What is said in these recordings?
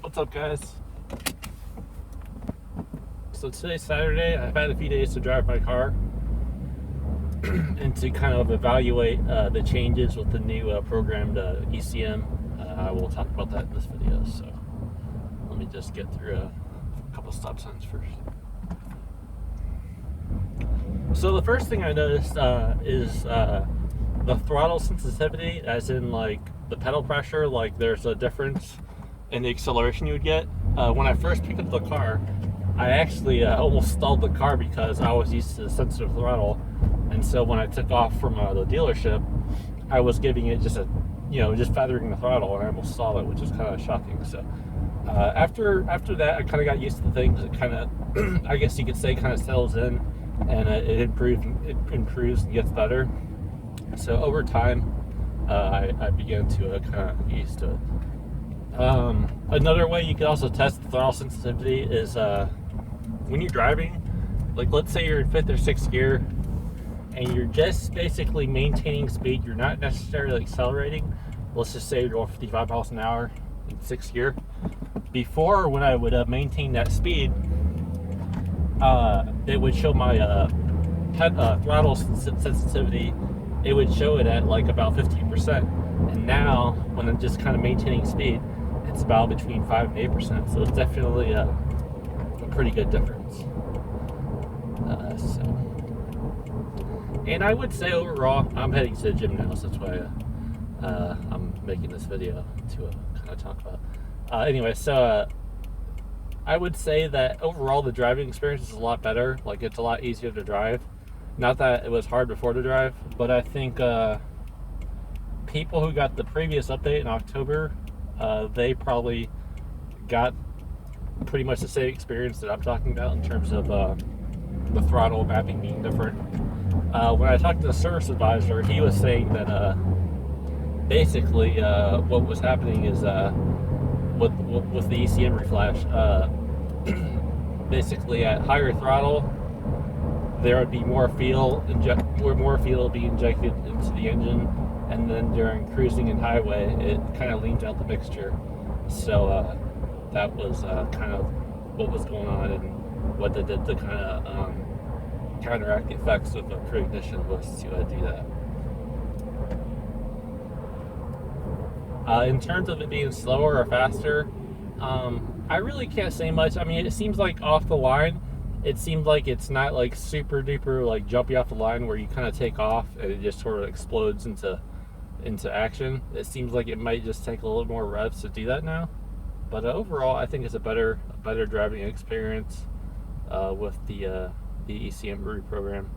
What's up, guys? So today's Saturday. I've had a few days to drive my car and to kind of evaluate the changes with the new programmed ECM. I will talk about that in this video. So let me just get through a couple stop signs first. So the first thing I noticed is the throttle sensitivity, as in like the pedal pressure. Like there's a difference in the acceleration you would get. When I first picked up the car, I actually almost stalled the car because I was used to the sensitive throttle, and so when I took off from the dealership, I was giving it just just feathering the throttle, and I almost stalled it, which is kind of shocking. So after that, I kind of got used to the things. It kind of, I guess you could say, kind of settles in, and it improves and gets better. So over time, I began to kind of get used to it. Another way you could also test the throttle sensitivity is when you're driving, like let's say you're in 5th or 6th gear and you're just basically maintaining speed, you're not necessarily accelerating. Let's just say you're going 55 miles an hour in 6th gear. Before, when I would maintain that speed, it would show my throttle sensitivity. It would show it at like about 15%, and now when I'm just kind of maintaining speed, it's about between 5 and 8%. So it's definitely a pretty good difference. And I would say overall, I'm heading to the gym now, so that's why I'm making this video to kind of talk about. Anyway, so I would say that overall the driving experience is a lot better. Like it's a lot easier to drive. Not that it was hard before to drive, but I think people who got the previous update in October, they probably got pretty much the same experience that I'm talking about in terms of the throttle mapping being different. When I talked to the service advisor, he was saying that basically what was happening is with the ECM reflash, basically at higher throttle, there would be more fuel be injected into the engine, and then during cruising and highway, it kind of leans out the mixture. So that was kind of what was going on, and what they did to kind of counteract the effects of pre-ignition was to do that. In terms of it being slower or faster, I really can't say much. I mean, it seems like off the line, it seems like it's not like super duper like jumpy off the line where you kind of take off and it just sort of explodes into action. It seems like it might just take a little more revs to do that now. But overall, I think it's a better driving experience with the ECM reprogram.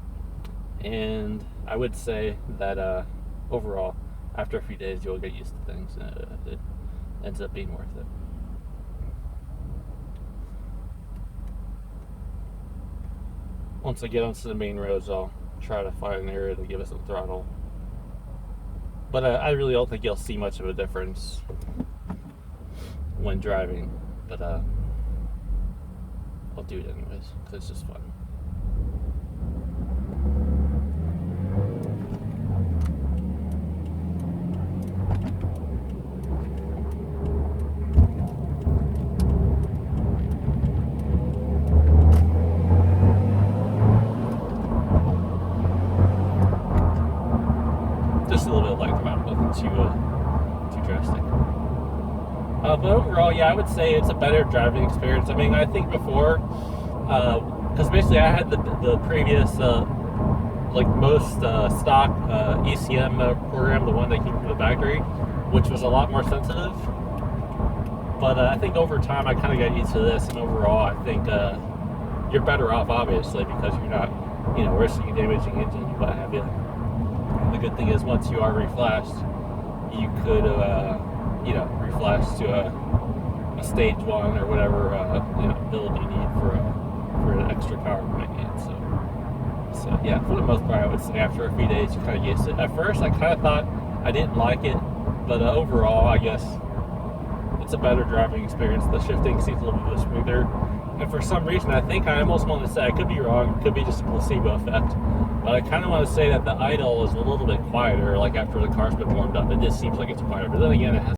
And I would say that overall, after a few days, you'll get used to things, and it ends up being worth it. Once I get onto the main roads, I'll try to find an area to give it some throttle. But I really don't think you'll see much of a difference when driving. But I'll do it anyways, because it's just fun. Just a little bit like that, nothing too drastic. But overall, yeah, I would say it's a better driving experience. I mean, I think before, because basically I had the previous, like most stock ECM program, the one that came from the factory, which was a lot more sensitive. But I think over time I kind of got used to this, and overall I think you're better off, obviously, because you're not, risking damaging engine, what have you. The good thing is, once you are reflashed, you could, reflash to a stage 1 or whatever, build you need for an extra power you might need. So yeah, for the most part, I would say after a few days, you kind of get used to it. At first, I kind of thought I didn't like it, but overall, I guess it's a better driving experience. The shifting seems a little bit smoother. And for some reason, I think I almost want to say, I could be wrong, it could be just a placebo effect, but I kind of want to say that the idle is a little bit quieter, like after the car's been warmed up. It just seems like it's quieter, but then again, it has